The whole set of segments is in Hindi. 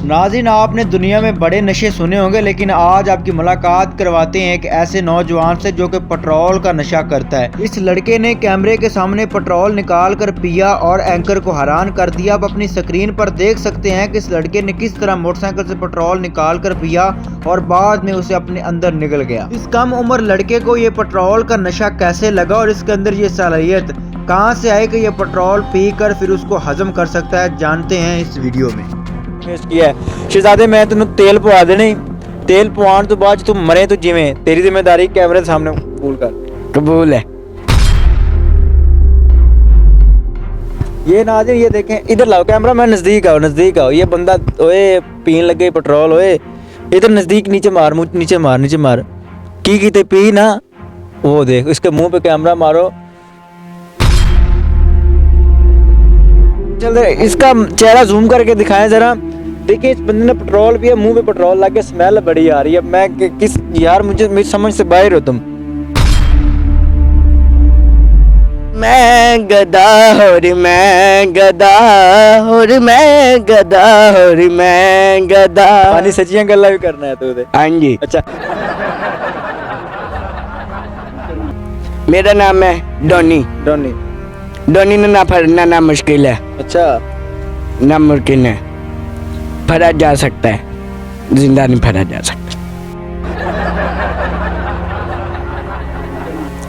नाज़रीन, आपने दुनिया में बड़े नशे सुने होंगे, लेकिन आज आपकी मुलाकात करवाते हैं एक ऐसे नौजवान से जो कि पेट्रोल का नशा करता है। इस लड़के ने कैमरे के सामने पेट्रोल निकाल कर पिया और एंकर को हैरान कर दिया। आप अपनी स्क्रीन पर देख सकते हैं कि इस लड़के ने किस तरह मोटरसाइकिल से पेट्रोल निकाल कर पिया और बाद में उसे अपने अंदर निगल गया। इस कम उम्र लड़के को ये पेट्रोल का नशा कैसे लगा और इसके अंदर ये सलाहियत कहाँ से आई कि ये पेट्रोल पी कर फिर उसको हजम कर सकता है, जानते हैं इस वीडियो में। किया है शहजादे, मैं तेन तेल पवा देने, तेल पवाने तो बाद तू मरे तो जिवें, तेरी जिम्मेदारी कैमरे के सामने कबूल कर। कबूल है। ये नाज़रीन ये देखें, इधर लाओ कैमरा, मैं नजदीक आओ। ये बंदा ओए पीन लगे पेट्रोल, ओए इधर नजदीक, नीचे मार नीचे मार की ते पी ना, वो देख इसके मुंह पे कैमरा मारो। चल इसका चेहरा जूम करके दिखाएं जरा। देखिए इस बंदे ने पेट्रोल पिया, मुंह पे पेट्रोल लग के स्मेल बड़ी आ रही है। मैं किस यार, मुझे मेरी समझ से बाहर हो तुम। मैं गदा हो रे मैं गदा हो रे मैं गदा हो रे मैं गदा। पानी सच्चियां गल्ला भी करना है तो। हाँ जी। अच्छा, मेरा नाम है डोनी। डोनी ने ना फड़ना ना मुश्किल है। अच्छा, ना मुमकिन है, फड़ा जा सकता है, जिंदा नहीं फड़ा जा सकता।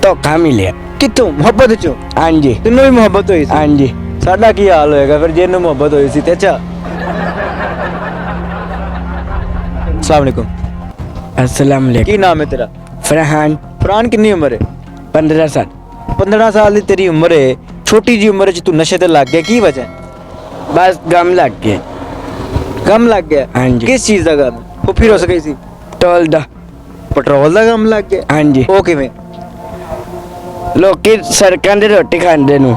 धोखा मिले कितों मोहब्बत चो? हाँ जी। तेनों भी मोहब्बत हुई सी? हाँ जी। साडा की हाल होएगा फिर जेनों मोहब्बत हुई सी ते। अच्छा, अस्सलाम वालेकुम। अस्सलाम वालेकुम। की नाम है तेरा? फरहान। कितनी उम्र है? 15 साल। 15 साल की तेरी उम्र है, छोटी जी उम्र च तू नशे ते लग गया, की वजह? बस गम लग गया। गम लग गया? हाँ जी। किस चीज का गम? वो फिर हो सके सी टोल दा पेट्रोल का गम लग गया? हाँ जी। वो किवें? लोकी सड़कों दे रोटी खांदे नु,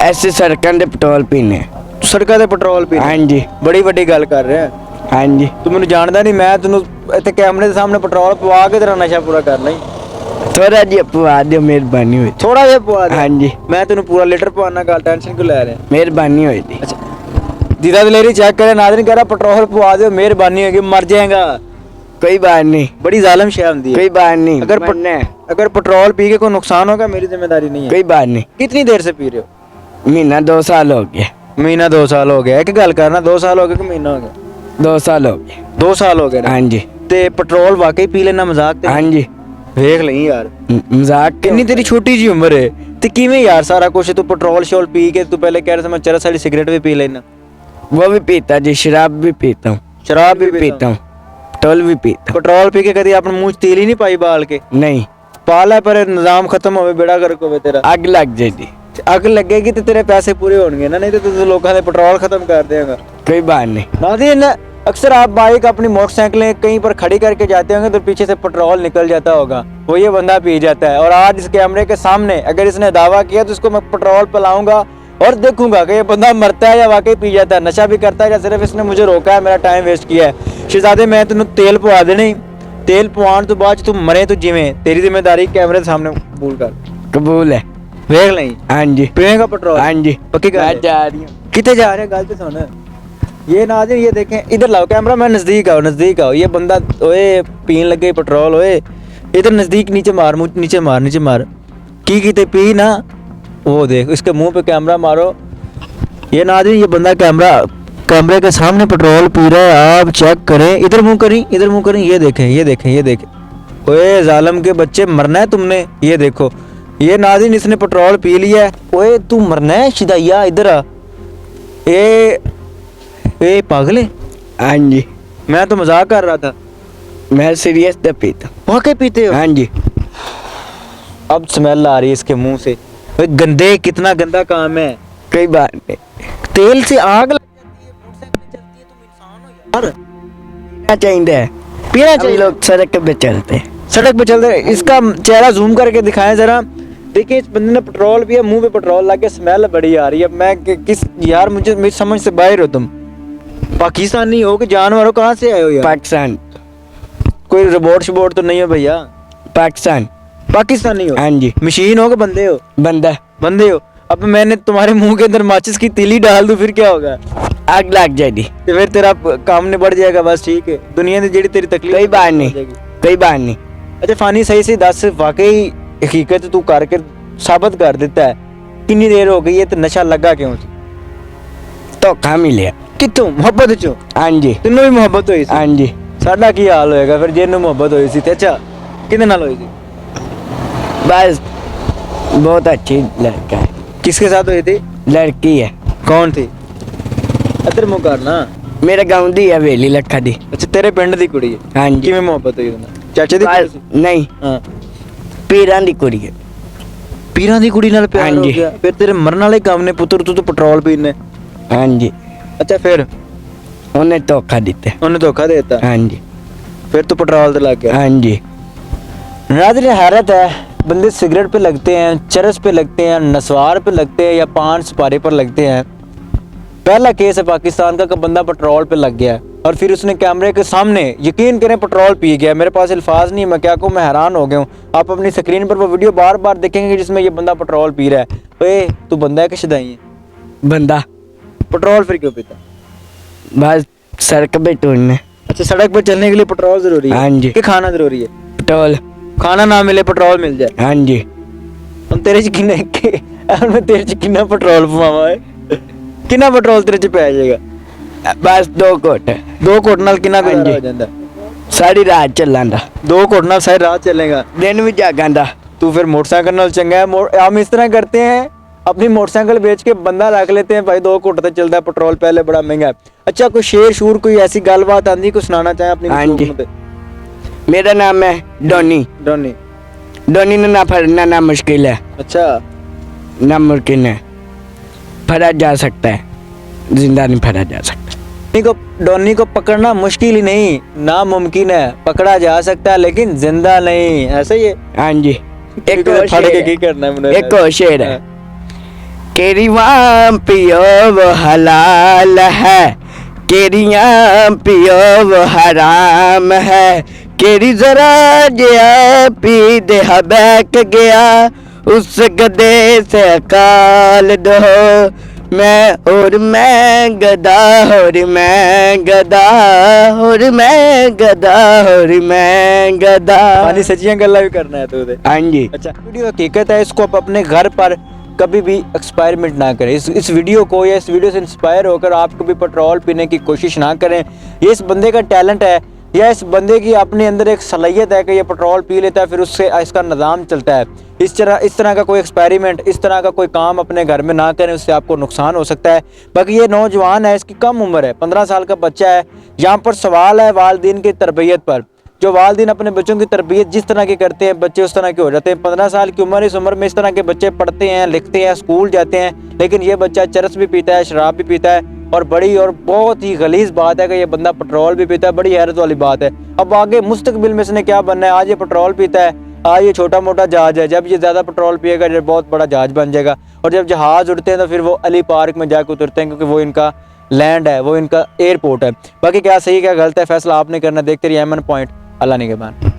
ऐसे सड़कों दे पेट्रोल पीने। सड़कों ते पेट्रोल पीने? हाँ जी। बड़ी वड्डी गल कर रहे हैं। हाँ जी। तू मैनू जानदा नहीं, मैं तेनू इत्थे कैमरे के सामने पेट्रोल पवा के तेरा नशा पूरा करना ही। थोड़ा जी पवा दो, मेहरबानी हुई। थोड़ा जिहा पवा दे? हाँ जी। मैं तेनू पूरा लीटर पवाना, गल टेंशन क्यों ले रहे हैं? मेहरबानी हुई थी। अच्छा, दीदा दिलेरी चेक करे, नाज़रीन कह रहा पेट्रोल पवा दो, मेहरबानी होगी, मर जाएगा। कोई बात नहीं, बड़ी जालिम शय होंदी है। कोई बात नहीं। अगर पेट्रोल पी के कोई नुकसान होगा, मेरी जिम्मेदारी नहीं है। कोई बात नहीं। कितनी देर से पी रहे हो? महीना 2 साल हो गया। महीना 2 साल हो गया? एक गल करना, 2 साल हो गए कि महीना हो गया? 2 साल हो गए। 2 साल हो गए ना? हाँ जी। ते पेट्रोल वाकई पी लेना मजाक ते? हाँ जी। देख नहीं यार, मजाक कितनी तेरी छोटी जी उम्र है ते किवें यार सारा कुछ तू पेट्रोल शोल पी के, तू पहले कह रहा था मैं चरस वाली सिगरेट भी पी लेना। वो भी पीता जी, शराब भी पीता हूँ। शराब भी पीता हूँ, टोल भी पीता हूँ। पेट्रोल पी के कभी अपने मुंह तेल ही नहीं पाई बाल के? नहीं। पाला पर निजाम खत्म होवे, बेड़ा गर्क होवे तेरा। अग लग जाएगी। अग लगेगी तो तेरे पैसे पूरे होंगे ना, नहीं तो तू लोगों ने पेट्रोल खत्म कर देगा। कोई बात नहीं। नाज़रीन, अक्सर आप बाइक अपनी मोटरसाइकिलें कहीं पर खड़ी करके जाते होंगे तो पीछे से पेट्रोल निकल जाता होगा, वो ये बंदा पी जाता है। और आज इस कैमरे के सामने अगर इसने दावा किया तो इसको मैं पेट्रोल पिलाऊंगा और देखूंगा कि ये बंदा मरता है या वाकई पी जाता है, नशा भी करता है या सिर्फ इसने मुझे रोका है, मेरा टाइम वेस्ट किया है। शहजादे, मैं तेन तेल पवा देने, तेल पवाने तो बाद तू मरे तो जिवें, तेरी जिम्मेदारी कैमरे के सामने कबूल कर। कबूल है। देख नहीं? हाँ जी। पिएगा पेट्रोल? हाँ जी। पक्की मैं गल? जा रही हूँ। कितने जा रहे हैं, गल तो सुन। ये नाज़रीन ये देखें, इधर लाओ कैमरा, मैं नजदीक आओ। ये बंदा ओए पीन लगे पेट्रोल, ओए इधर नजदीक, नीचे मार की ते पी ना, वो देख इसके मुंह पे कैमरा मारो। ये नाज़रीन ये बंदा कैमरे के सामने पेट्रोल पी रहा है, आप चेक करें। इधर मुंह करें, ये देखें। ओए जालिम के बच्चे, मरना है तुमने। ये देखो, ये नाज़रीन इसने पेट्रोल पी लिया है। ओए तू मरना है शिदाइया, इधर आ। ए पागल है? हाँ जी। मैं तो मजाक कर रहा था। मैं सीरियस तो पीता हूँ। वाकई पीते हो? हाँ जी। अब स्मेल आ रही है इसके मुंह से। गंदे, कितना गंदा काम है। कोई बात नहीं। तेल से आग लग जाती है, मोटरसाइकिल चलती है, तुम इंसान हो यार। पीना चाहिए। पीना हम चाहिए। लोग सड़क पे चलते हैं। सड़क पे चलते हैं। इसका चेहरा जूम करके दिखाएं जरा। देखिए इस बंदे ने पेट्रोल पिया, मुंह पे पेट्रोल लग के स्मेल बड़ी आ रही है। मैं किस यार, मुझे मेरी समझ से बाहर हो तुम। पाकिस्तानी हो कि जानवर हो, कहाँ से आए हो यार? पाकिस्तान। कोई रिपोर्ट तो नहीं हो भैया? पाकिस्तानी हो? हाँ जी। मशीन हो कि बंदे हो? बंदा। बंदे हो। अब मैंने तुम्हारे मुंह के अंदर माचिस की तीली डाल दूं फिर क्या होगा? आग लग जाएगी। ਤੇ ਫਿਰ ਤੇਰਾ ਕੰਮ ਨਿਬੜ ਜਾਏਗਾ ਬਸ ਠੀਕ ਹੈ ਦੁਨੀਆ ਦੀ ਜਿਹੜੀ ਤੇਰੀ ਤਕਲੀਫ कोई बात नहीं, ਜਾਏਗੀ। कोई बात नहीं। ਅੱਛਾ ਫਾਨੀ ਸਹੀ ਸਹੀ ਦੱਸ ਵਾਕਈ ਹਕੀਕਤ ਤੂੰ ਕਰਕੇ ਸਾਬਤ ਕਰ ਦਿੱਤਾ ਹੈ ਕਿੰਨੀ ਦੇਰ ਹੋ ਗਈ ਹੈ ਤੇ ਨਸ਼ਾ ਲੱਗਾ ਕਿਉਂ ਸੀ धोखा मिले। ਕਿੱਥੋਂ ਮੁਹੱਬਤ ਚੋਂ हाँ जी, ਤੈਨੂੰ ਵੀ ਮੁਹੱਬਤ ਹੋਈ ਸੀ हाँ जी। ਸਾਡਾ ਕੀ ਹਾਲ ਹੋਏਗਾ ਫਿਰ ਜਿਹਨੂੰ ਮੁਹੱਬਤ ਹੋਈ ਸੀ ਤੇ ਅੱਛਾ ਕਿਹਦੇ ਨਾਲ ਹੋਈ ਸੀ बस बहुत अच्छी लड़का है, किसके साथ हुई थी लड़की है। कौन थी अदर मुंह करना मेरे गाँव दी हवेली लखा दी। अच्छा तेरे पिंड दी कुड़ी है हाँ जी। किवें मुहब्बत हुई ਉਹਦੇ ਨਾਲ ਚਾਚੇ ਦੀ ਕੁੜੀ बस ਸੀ नहीं, ਹਾਂ पीरां दी कुड़ी है। ਪੀਰਾਂ ਦੀ ਕੁੜੀ ਨਾਲ ਪਿਆਰ ਹੋ ਹਾਂਜੀ। ਗਿਆ ਫਿਰ ਤੇਰੇ ਮਰਨ ਵਾਲੇ ਕੰਮ ਨੇ ਪੁੱਤਰ ਤੂੰ ਤਾਂ ਪੈਟਰੋਲ ਪੀਨੇ हाँ जी, ਅੱਛਾ ਫਿਰ उन्हें धोखा दिते। ਉਹਨੇ ਧੋਖਾ ਦੇ ਦਿੱਤਾ हाँ जी, फिर तो पेट्रोल पे लग गया हाँ जी। नाज़रीन हैरत है बंदे सिगरेट पे लगते हैं चरस पे लगते हैं नस्वार पे लगते हैं या पान सुपारी पर लगते हैं पहला केस है पाकिस्तान का कि बंदा पेट्रोल पे लग गया है और फिर उसने कैमरे के सामने यकीन करें पेट्रोल पी गया मेरे पास अल्फाज नहीं है मैं क्या कहूँ मैं हैरान हो गया हूँ आप अपनी स्क्रीन पर वो वीडियो बार बार देखेंगे जिसमें ये बंदा पेट्रोल पी रहा है ओए तू बंदा है कि शदाई है बंदा पेट्रोल फिर क्यों पीता बस सड़क पे टूटने। अच्छा सड़क पर चलने के लिए पेट्रोल जरूरी है हाँ जी। कि खाना जरूरी है पेट्रोल। खाना ना मिले पेट्रोल मिल जाए हाँ जी। ਹੁਣ ਤੇਰੇ ਚ ਕਿੰਨਾ ਮੈਂ ਤੇਰੇ ਚ ਕਿੰਨਾ ਪੈਟਰੋਲ ਪਵਾਵਾਂ ਓਏ ਕਿੰਨਾ ਪੈਟਰੋਲ ਤੇਰੇ ਚ ਪੈ ਜਾਏਗਾ बस 2 घुट, 2 ਘੁੱਟ ਨਾਲ ਕਿੰਨਾ ਗੁਜ਼ਾਰਾ ਹਾਂਜੀ। ਹੋ ਜਾਂਦਾ सारी रात चलांदा, 2 घुੱਟ ਨਾਲ ਸਾਰੀ ਰਾਤ ਚੱਲੇਗਾ दिन भी जागांदा। तू फिर मोटरसाइकिल नाल चंगा है हम इस तरह करते हैं अपनी मोटरसाइकिल बेच के बंदा रख लेते हैं भाई 2 घुੱਟ तो चलता है पेट्रोल पहले बड़ा महंगा है अच्छा कोई शेर शूर कोई ऐसी गलबात आंदी कोई सुनाना चाहे अपनी हाँ जी। पे मेरा नाम है डोनी। डॉनी डोनी ने ना फड़ना ना मुश्किल है, अच्छा नामुमकिन है। फड़ा जा सकता है, जिंदा नहीं फड़ा जा सकता। डॉनी को पकड़ना मुश्किल ही नहीं नामुमकिन है पकड़ा जा सकता है लेकिन जिंदा नहीं ऐसा ही है हाँ जी। एक फड़ और के शेर की है, करना है मुझे एक और शेर है। केरी वाम पियो वो हलाल है, केरियां पियो वो हराम है। केरी जरा गया पी दे बैक गया उस गधे से काल दो मैं गदा और मैं गदा और मैं गदा और मैं गदा। पानी सचियां गल्ला भी करना है तो हाँ जी। अच्छा वीडियो हकीकत है इसको आप अपने घर पर कभी भी एक्सपेरिमेंट ना करें इस वीडियो को या इस वीडियो से इंस्पायर होकर आप कभी पेट्रोल पीने की कोशिश ना करें ये इस बंदे का टैलेंट है या इस बंदे की अपने अंदर एक सलाहियत है कि ये पेट्रोल पी लेता है फिर उससे इसका निज़ाम चलता है इस तरह का कोई एक्सपेरिमेंट इस तरह का कोई काम अपने घर में ना करें उससे आपको नुकसान हो सकता है बाकी ये नौजवान है इसकी कम उम्र है 15 साल का बच्चा है यहाँ पर सवाल है वालिदैन की तरबियत पर जो वालिदैन अपने बच्चों की तरबियत जिस तरह की करते हैं बच्चे उस तरह के हो जाते हैं 15 साल की उम्र इस उम्र में इस तरह के बच्चे पढ़ते हैं लिखते हैं स्कूल जाते हैं लेकिन ये बच्चा चरस भी पीता है शराब भी पीता है और बड़ी और बहुत ही गलीज बात है कि ये बंदा पेट्रोल भी पीता है बड़ी हैरत वाली बात है अब आगे मुस्तकबिल में इसने क्या बनना है आज ये पेट्रोल पीता है आज ये छोटा मोटा जहाज है जब ये ज़्यादा पेट्रोल पिएगा जब बहुत बड़ा जहाज बन जाएगा और जब जहाज उड़ते हैं तो फिर वो अली पार्क में जाकर उतरते हैं क्योंकि वो इनका लैंड है वो इनका एयरपोर्ट है बाकी क्या सही क्या गलत है फैसला आपने करना देखते रहिए एमएन पॉइंट अल्लाह निगहबान।